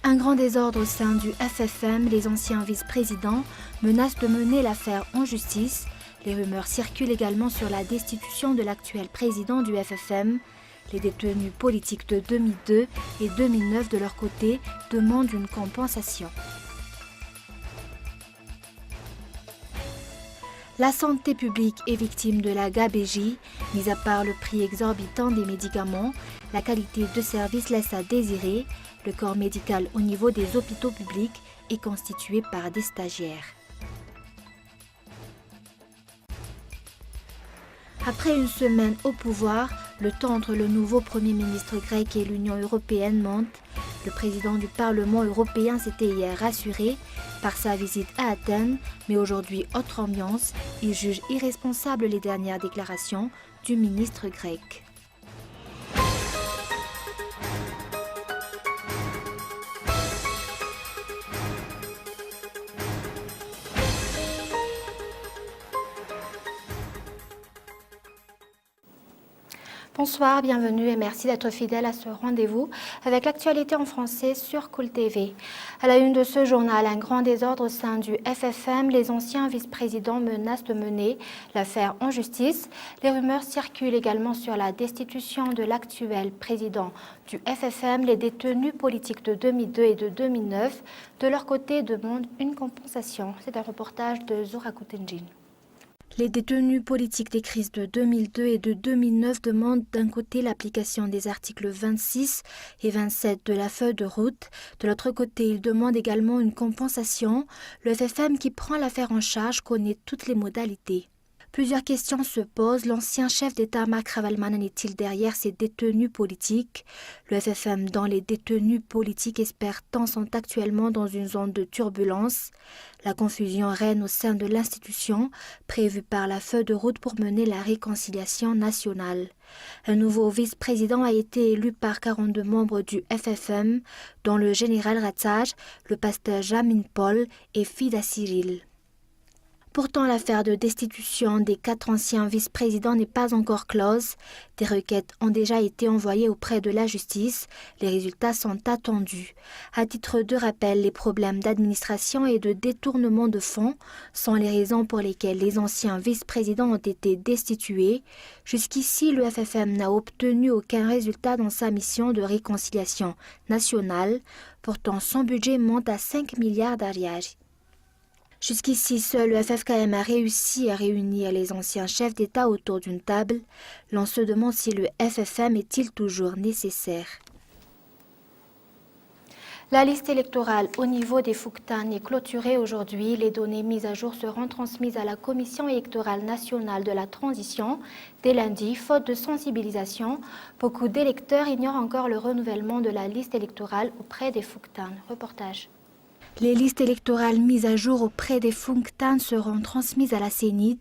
Un grand désordre au sein du FFM, les anciens vice-présidents menacent de mener l'affaire en justice. Les rumeurs circulent également sur la destitution de l'actuel président du FFM. Les détenus politiques de 2002 et 2009 de leur côté demandent une compensation. La santé publique est victime de la gabegie. Mis à part le prix exorbitant des médicaments, la qualité de service laisse à désirer. Le corps médical au niveau des hôpitaux publics est constitué par des stagiaires. Après une semaine au pouvoir, le temps entre le nouveau Premier ministre grec et l'Union européenne monte. Le président du Parlement européen s'était hier rassuré par sa visite à Athènes, mais aujourd'hui, autre ambiance, il juge irresponsables les dernières déclarations du ministre grec. Bonsoir, bienvenue et merci d'être fidèle à ce rendez-vous avec l'actualité en français sur Cool TV. À la une de ce journal, un grand désordre au sein du FFM. Les anciens vice-présidents menacent de mener l'affaire en justice. Les rumeurs circulent également sur la destitution de l'actuel président du FFM. Les détenus politiques de 2002 et de 2009, de leur côté, demandent une compensation. C'est un reportage de Zora Koutenjin. Les détenus politiques des crises de 2002 et de 2009 demandent d'un côté l'application des articles 26 et 27 de la feuille de route. De l'autre côté, ils demandent également une compensation. Le FFM qui prend l'affaire en charge connaît toutes les modalités. Plusieurs questions se posent. L'ancien chef d'État Mark Ravalomanan est-il derrière ces détenus politiques? Le FFM, dont les détenus politiques espèrent-tant, sont actuellement dans une zone de turbulence. La confusion règne au sein de l'institution, prévue par la feuille de route pour mener la réconciliation nationale. Un nouveau vice-président a été élu par 42 membres du FFM, dont le général Ratsaj, le pasteur Jamin Paul et Fida Cyril. Pourtant, l'affaire de destitution des 4 anciens vice-présidents n'est pas encore close. Des requêtes ont déjà été envoyées auprès de la justice. Les résultats sont attendus. À titre de rappel, les problèmes d'administration et de détournement de fonds sont les raisons pour lesquelles les anciens vice-présidents ont été destitués. Jusqu'ici, le FFM n'a obtenu aucun résultat dans sa mission de réconciliation nationale. Pourtant, son budget monte à 5 milliards d'ariari. Jusqu'ici, seul le FFKM a réussi à réunir les anciens chefs d'État autour d'une table. L'on se demande si le FFM est-il toujours nécessaire. La liste électorale au niveau des Fouktan est clôturée aujourd'hui. Les données mises à jour seront transmises à la Commission électorale nationale de la transition dès lundi, faute de sensibilisation. Beaucoup d'électeurs ignorent encore le renouvellement de la liste électorale auprès des Fouktan. Reportage. Les listes électorales mises à jour auprès des Fouktan seront transmises à la Sénit.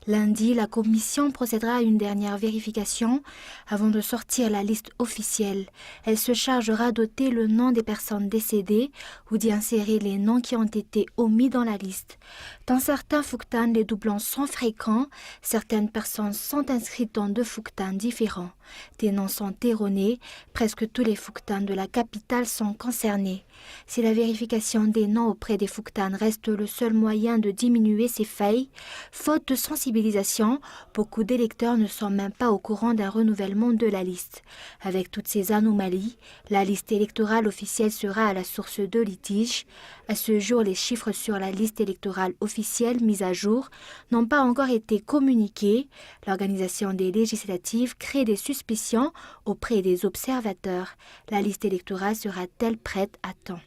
Lundi, la commission procédera à une dernière vérification avant de sortir la liste officielle. Elle se chargera d'ôter le nom des personnes décédées ou d'y insérer les noms qui ont été omis dans la liste. Dans certains Fouktan, les doublons sont fréquents. Certaines personnes sont inscrites dans 2 Fouktan différents. Des noms sont erronés. Presque tous les Fouktan de la capitale sont concernés. Si la vérification des noms auprès des Fouktan reste le seul moyen de diminuer ces failles, faute de sensibilisation, beaucoup d'électeurs ne sont même pas au courant d'un renouvellement de la liste. Avec toutes ces anomalies, la liste électorale officielle sera à la source de litige. À ce jour, les chiffres sur la liste électorale officielle mise à jour n'ont pas encore été communiqués. L'organisation des législatives crée des suspicions auprès des observateurs. La liste électorale sera-t-elle prête à temps?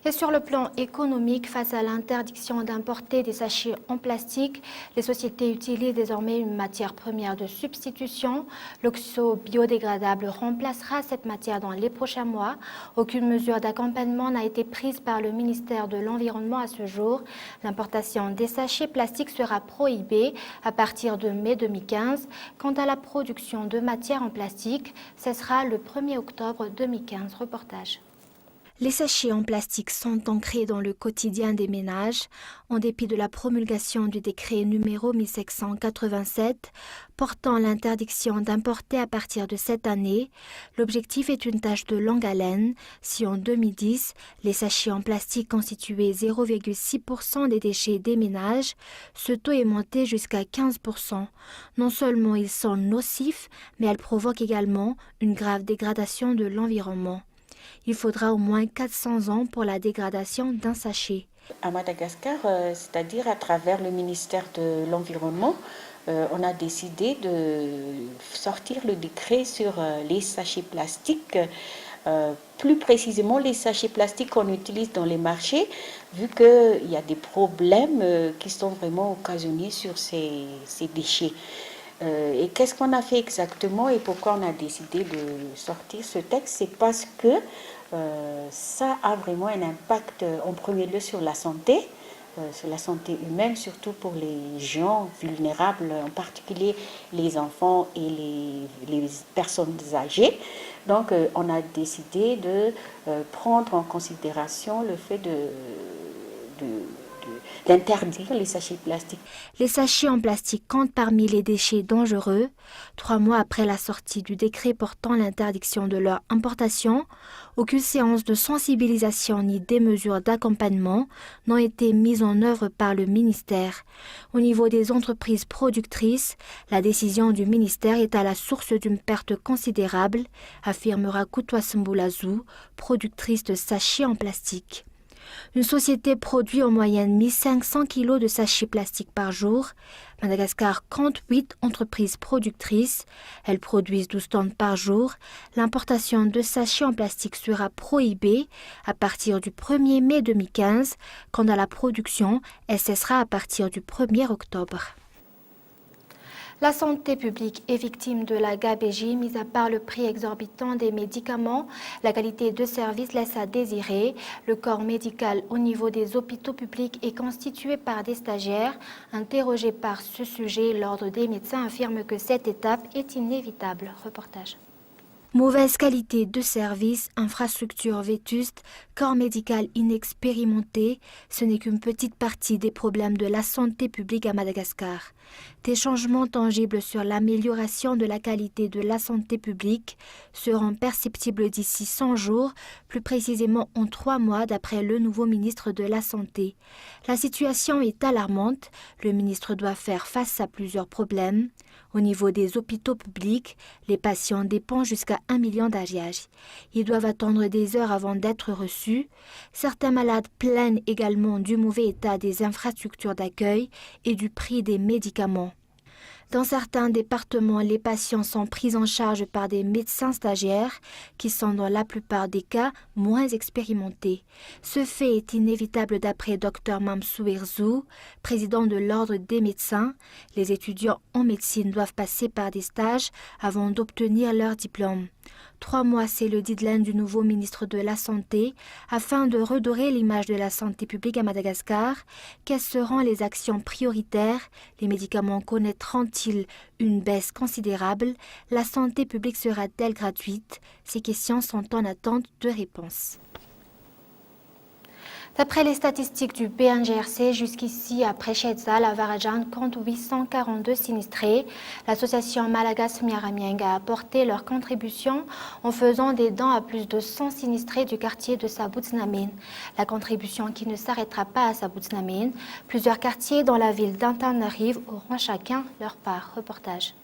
Et sur le plan économique, face à l'interdiction d'importer des sachets en plastique, les sociétés utilisent désormais une matière première de substitution. L'oxo biodégradable remplacera cette matière dans les prochains mois. Aucune mesure d'accompagnement n'a été prise par le ministère de l'Environnement à ce jour. L'importation des sachets plastiques sera prohibée à partir de mai 2015. Quant à la production de matière en plastique, ce sera le 1er octobre 2015. Reportage. Les sachets en plastique sont ancrés dans le quotidien des ménages, en dépit de la promulgation du décret numéro 1787 portant l'interdiction d'importer à partir de cette année. L'objectif est une tâche de longue haleine. Si en 2010, les sachets en plastique constituaient 0,6% des déchets des ménages, ce taux est monté jusqu'à 15%. Non seulement ils sont nocifs, mais elles provoquent également une grave dégradation de l'environnement. Il faudra au moins 400 ans pour la dégradation d'un sachet. À Madagascar, c'est-à-dire à travers le ministère de l'Environnement, on a décidé de sortir le décret sur les sachets plastiques, plus précisément les sachets plastiques qu'on utilise dans les marchés, vu qu'il y a des problèmes qui sont vraiment occasionnés sur ces déchets. Et qu'est-ce qu'on a fait exactement et pourquoi on a décidé de sortir ce texte? C'est parce que ça a vraiment un impact en premier lieu sur la santé humaine, surtout pour les gens vulnérables, en particulier les enfants et les personnes âgées. Donc on a décidé de prendre en considération le fait d'interdire les sachets plastiques. Les sachets en plastique comptent parmi les déchets dangereux. 3 mois après la sortie du décret portant l'interdiction de leur importation, aucune séance de sensibilisation ni des mesures d'accompagnement n'ont été mises en œuvre par le ministère. Au niveau des entreprises productrices, la décision du ministère est à la source d'une perte considérable, affirmera Kutwa Sembulazou, productrice de sachets en plastique. Une société produit en moyenne 1500 kg de sachets plastiques par jour. Madagascar compte 8 entreprises productrices. Elles produisent 12 tonnes par jour. L'importation de sachets en plastique sera prohibée à partir du 1er mai 2015. Quant à la production, elle cessera à partir du 1er octobre. La santé publique est victime de la gabegie, mis à part le prix exorbitant des médicaments. La qualité de service laisse à désirer. Le corps médical au niveau des hôpitaux publics est constitué par des stagiaires. Interrogé par ce sujet, l'Ordre des médecins affirme que cette étape est inévitable. Reportage. Mauvaise qualité de service, infrastructures vétustes, corps médical inexpérimenté, ce n'est qu'une petite partie des problèmes de la santé publique à Madagascar. Des changements tangibles sur l'amélioration de la qualité de la santé publique seront perceptibles d'ici 100 jours, plus précisément en 3 mois d'après le nouveau ministre de la Santé. La situation est alarmante, le ministre doit faire face à plusieurs problèmes. Au niveau des hôpitaux publics, les patients dépendent jusqu'à 1 million d'ariages. Ils doivent attendre des heures avant d'être reçus. Certains malades plaignent également du mauvais état des infrastructures d'accueil et du prix des médicaments. Dans certains départements, les patients sont pris en charge par des médecins stagiaires qui sont dans la plupart des cas moins expérimentés. Ce fait est inévitable d'après Dr Mamsou Herzou, président de l'Ordre des médecins. Les étudiants en médecine doivent passer par des stages avant d'obtenir leur diplôme. 3 mois, c'est le deadline du nouveau ministre de la Santé afin de redorer l'image de la santé publique à Madagascar. Quelles seront les actions prioritaires? Les médicaments connaîtront-ils une baisse considérable? La santé publique sera-t-elle gratuite? Ces questions sont en attente de réponse. D'après les statistiques du BNGRC, jusqu'ici, à Precheza, la Varadjan compte 842 sinistrés. L'association Malagas Miaramieng a apporté leur contribution en faisant des dons à plus de 100 sinistrés du quartier de Sabutsnamin. La contribution qui ne s'arrêtera pas à Sabutsnamin. Plusieurs quartiers dans la ville d'Antananarivo auront chacun leur part. Reportage.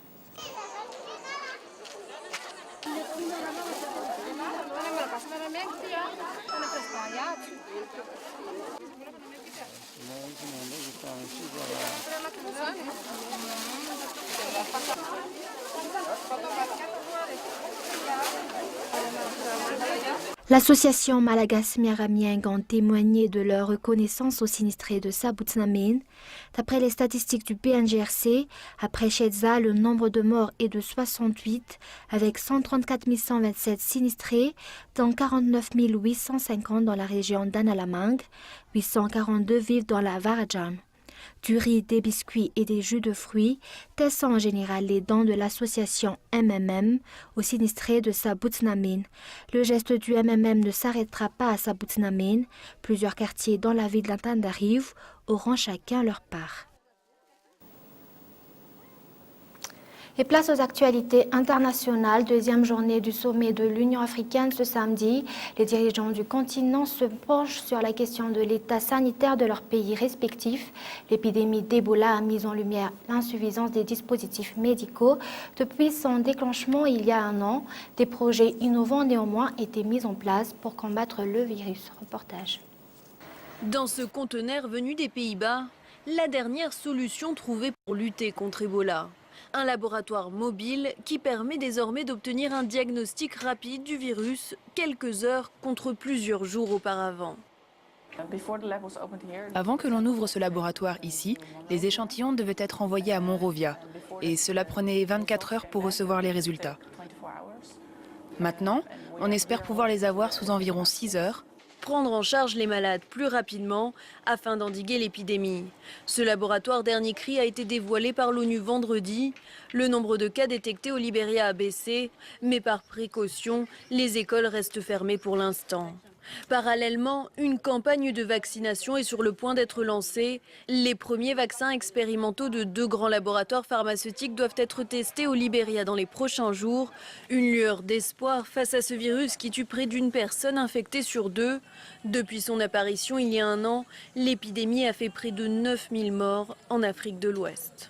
L'association Malagas Miaramieng a témoigné de leur reconnaissance aux sinistrés de Sabutsnamin. D'après les statistiques du BNGRC, à Precheza, le nombre de morts est de 68, avec 134 127 sinistrés, dont 49 850 dans la région d'Analamang, 842 vivent dans la Varadjan. du riz, des biscuits et des jus de fruits, tessant en général les dents de l'association MMM aux sinistrés de Sabutsnamin. Le geste du MMM ne s'arrêtera pas à Sabutsnamin. Plusieurs quartiers dans la ville d'Antananarivo auront chacun leur part. Et place aux actualités internationales. Deuxième journée du sommet de l'Union africaine ce samedi. Les dirigeants du continent se penchent sur la question de l'état sanitaire de leurs pays respectifs. L'épidémie d'Ebola a mis en lumière l'insuffisance des dispositifs médicaux. Depuis son déclenchement il y a un an, des projets innovants néanmoins étaient mis en place pour combattre le virus. Reportage. Dans ce conteneur venu des Pays-Bas, la dernière solution trouvée pour lutter contre Ebola. Un laboratoire mobile qui permet désormais d'obtenir un diagnostic rapide du virus quelques heures contre plusieurs jours auparavant. Avant que l'on ouvre ce laboratoire ici, les échantillons devaient être envoyés à Monrovia et cela prenait 24 heures pour recevoir les résultats. Maintenant, on espère pouvoir les avoir sous environ 6 heures. Prendre en charge les malades plus rapidement afin d'endiguer l'épidémie. Ce laboratoire dernier cri a été dévoilé par l'ONU vendredi. Le nombre de cas détectés au Libéria a baissé, mais par précaution, les écoles restent fermées pour l'instant. Parallèlement, une campagne de vaccination est sur le point d'être lancée. Les premiers vaccins expérimentaux de 2 grands laboratoires pharmaceutiques doivent être testés au Libéria dans les prochains jours. Une lueur d'espoir face à ce virus qui tue près d'une personne infectée sur 2. Depuis son apparition il y a un an, l'épidémie a fait près de 9000 morts en Afrique de l'Ouest.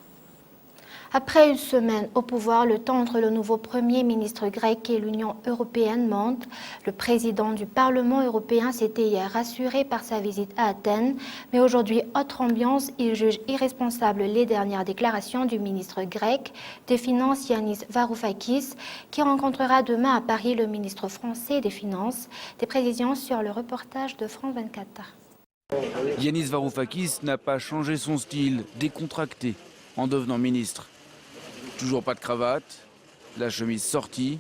Après une semaine au pouvoir, le temps entre le nouveau Premier ministre grec et l'Union européenne monte. Le président du Parlement européen s'était hier rassuré par sa visite à Athènes. Mais aujourd'hui, autre ambiance, il juge irresponsables les dernières déclarations du ministre grec des Finances Yanis Varoufakis, qui rencontrera demain à Paris le ministre français des Finances. Des précisions sur le reportage de France 24. Yanis Varoufakis n'a pas changé son style, décontracté, en devenant ministre. Toujours pas de cravate, la chemise sortie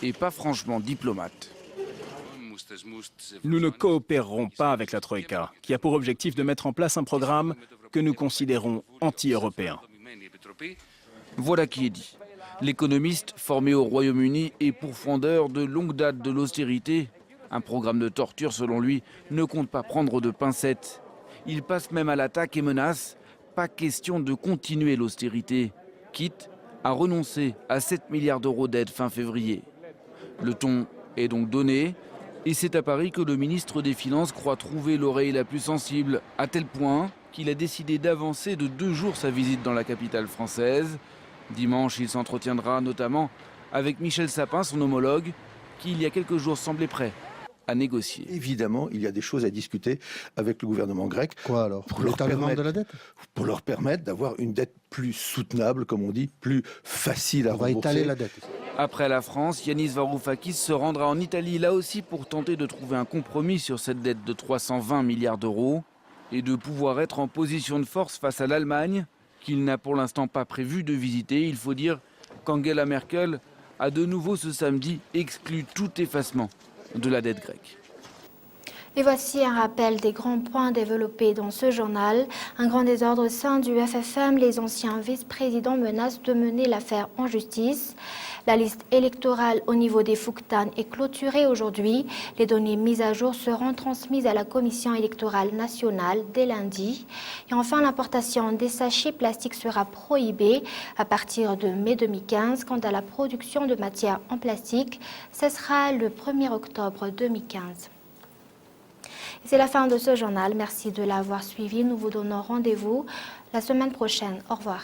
et pas franchement diplomate. Nous ne coopérerons pas avec la Troïka, qui a pour objectif de mettre en place un programme que nous considérons anti-européen. Voilà qui est dit. L'économiste formé au Royaume-Uni et pourfendeur de longue date de l'austérité, un programme de torture selon lui, ne compte pas prendre de pincettes. Il passe même à l'attaque et menace. Pas question de continuer l'austérité, quitte à renoncer à 7 milliards d'euros d'aide fin février. Le ton est donc donné et c'est à Paris que le ministre des Finances croit trouver l'oreille la plus sensible, à tel point qu'il a décidé d'avancer de 2 jours sa visite dans la capitale française. Dimanche, il s'entretiendra notamment avec Michel Sapin, son homologue, qui il y a quelques jours semblait prêt à négocier. Évidemment, il y a des choses à discuter avec le gouvernement grec. Quoi alors? Pour l'étalement de la dette? Pour leur permettre d'avoir une dette plus soutenable, comme on dit, plus facile à rembourser. On va étaler la dette. Après la France, Yanis Varoufakis se rendra en Italie, là aussi pour tenter de trouver un compromis sur cette dette de 320 milliards d'euros et de pouvoir être en position de force face à l'Allemagne, qu'il n'a pour l'instant pas prévu de visiter. Il faut dire qu'Angela Merkel a de nouveau ce samedi exclu tout effacement de la dette grecque. Et voici un rappel des grands points développés dans ce journal. Un grand désordre au sein du FFM. Les anciens vice-présidents menacent de mener l'affaire en justice. La liste électorale au niveau des Fouktan est clôturée aujourd'hui. Les données mises à jour seront transmises à la Commission électorale nationale dès lundi. Et enfin, l'importation des sachets plastiques sera prohibée à partir de mai 2015. Quant à la production de matières en plastique, ce sera le 1er octobre 2015. C'est la fin de ce journal. Merci de l'avoir suivi. Nous vous donnons rendez-vous la semaine prochaine. Au revoir.